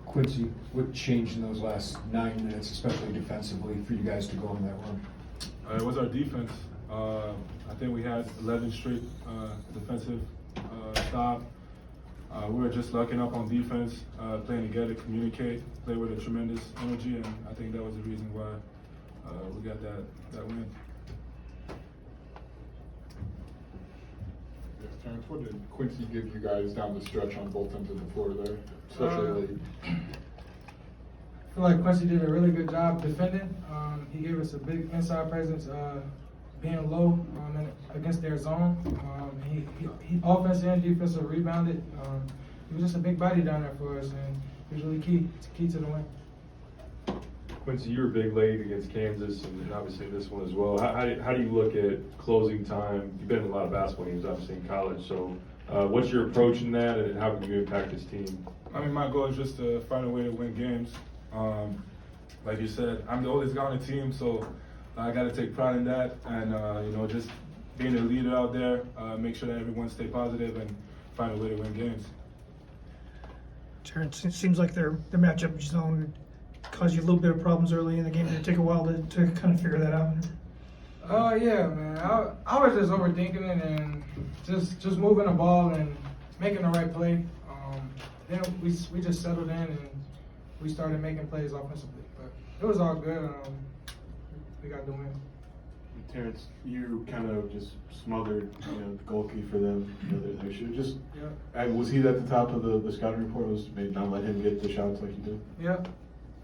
Quincy, what changed in those last 9 minutes, especially defensively, for you guys to go on that run? It was our defense. I think we had 11 straight defensive stop. We were just locking up on defense, playing together, communicate, play with a tremendous energy, and I think that was the reason why we got that win. Yes, Terrence, what did Quincy give you guys down the stretch on both ends of the floor there, especially late? I feel like Quincy did a really good job defending. He gave us a big inside presence, being low against their zone. He offense and defensive rebounded. He was just a big body down there for us, and he was really key to the win. Quincy, you were big late against Kansas and obviously this one as well. How do you look at closing time? You've been in a lot of basketball games, obviously, in college. So what's your approach in that, and how can you impact this team? I mean, my goal is just to find a way to win games. Like you said, I'm the oldest guy on the team, so I got to take pride in that. And, just being a leader out there, make sure that everyone stay positive and find a way to win games. Terrence, it seems like their matchup zone caused you a little bit of problems early in the game. Did it take a while to kind of figure that out? Yeah, man. I was just overthinking it and just moving the ball and making the right play. Then we just settled in and we started making plays offensively. But it was all good. We got the win. Terrence, you kind of just smothered, the goalkeeper for them. Their shoot. Just, was he at the top of the scouting report? Was maybe not let him get the shots like you did? Yep,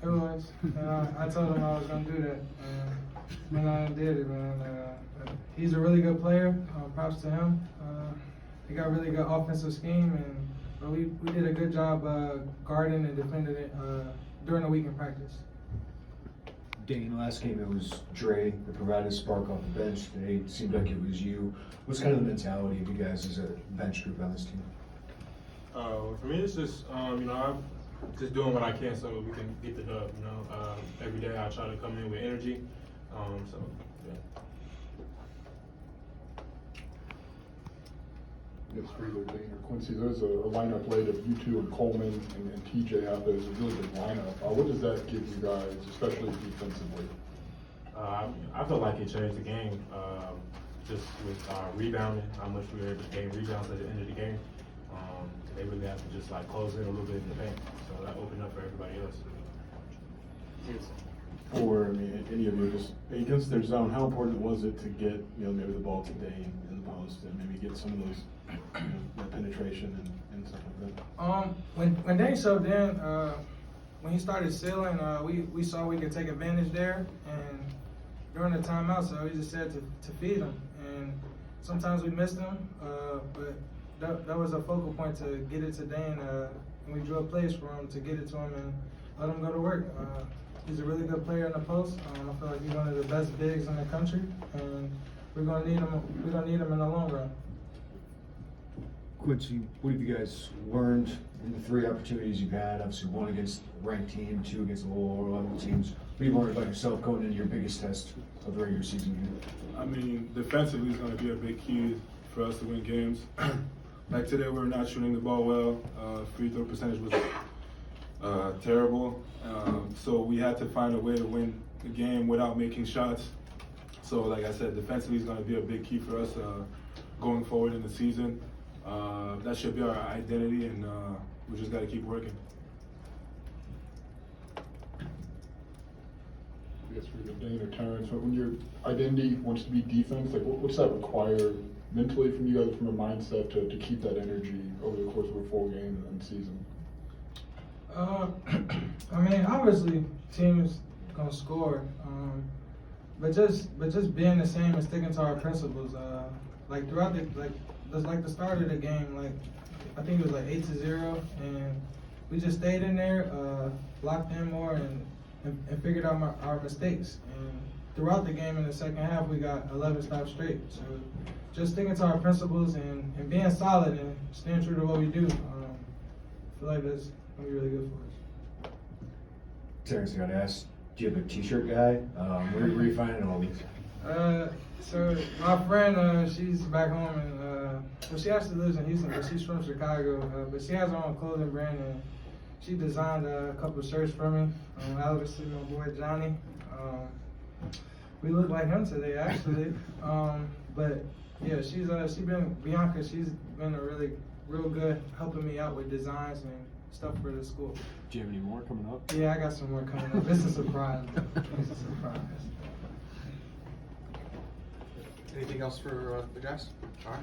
it was. And I told him I was gonna do that, and I did it, man. He's a really good player. Props to him. He got really good offensive scheme, and we did a good job guarding and defending it during the week in practice. Dane, last game it was Dre that provided a spark off the bench. Today it seemed like it was you. What's kind of the mentality of you guys as a bench group on this team? For me, it's just I'm just doing what I can so we can get the dub. Every day I try to come in with energy. Yes, for either Dane or Quincy, there's a lineup late of you two and Coleman and TJ out there. It's a really good lineup. What does that give you guys, especially defensively? I feel like it changed the game. Just with rebounding, how much we were able to gain rebounds at the end of the game. They really have to just close in a little bit in the paint. So that opened up for everybody else. For any of you, just against their zone, how important was it to get maybe the ball today in the post and maybe get some of those that penetration and stuff like that? When Dane subbed in, when he started sealing, we saw we could take advantage there, and during the timeout, so we just said to feed him, and sometimes we missed him, but that was a focal point to get it to Dane, and we drew up plays for him to get it to him and let him go to work. He's a really good player in the post. I feel like he's one of the best bigs in the country, and we're gonna need him. We're gonna need him in the long run. Quincy, what have you guys learned in the 3 opportunities you've had? Obviously, 1 against a ranked team, 2 against a little lower level teams. What have you learned about yourself going into your biggest test of the regular season here? I mean, defensively is going to be a big key for us to win games. Like today, we were not shooting the ball well. Free throw percentage was terrible. So we had to find a way to win the game without making shots. So like I said, defensively is going to be a big key for us going forward in the season. That should be our identity, and we just got to keep working. Yes, for either Dane or Terrence, when your identity wants to be defense, what's that require mentally from you guys, from a mindset to keep that energy over the course of a full game and season? Obviously, team is gonna score, but just being the same and sticking to our principles. Throughout the start of the game, I think it was 8-0, and we just stayed in there, locked in more, and figured out our mistakes. And throughout the game in the second half, we got 11 stops straight. So just sticking to our principles and being solid and staying true to what we do, I feel like that's gonna be really good for us. Terrence, I got to ask, do you have a t-shirt guy? Where are you finding all these? So my friend, she's back home, and she actually lives in Houston, but she's from Chicago. But she has her own clothing brand, and she designed a couple of shirts for me. Obviously, my boy Johnny. We look like him today, actually. But yeah, she's been Bianca. She's been a really real good helping me out with designs and stuff for the school. Do you have any more coming up? Yeah, I got some more coming up. It's a surprise. It's a surprise. Anything else for the guys? All right.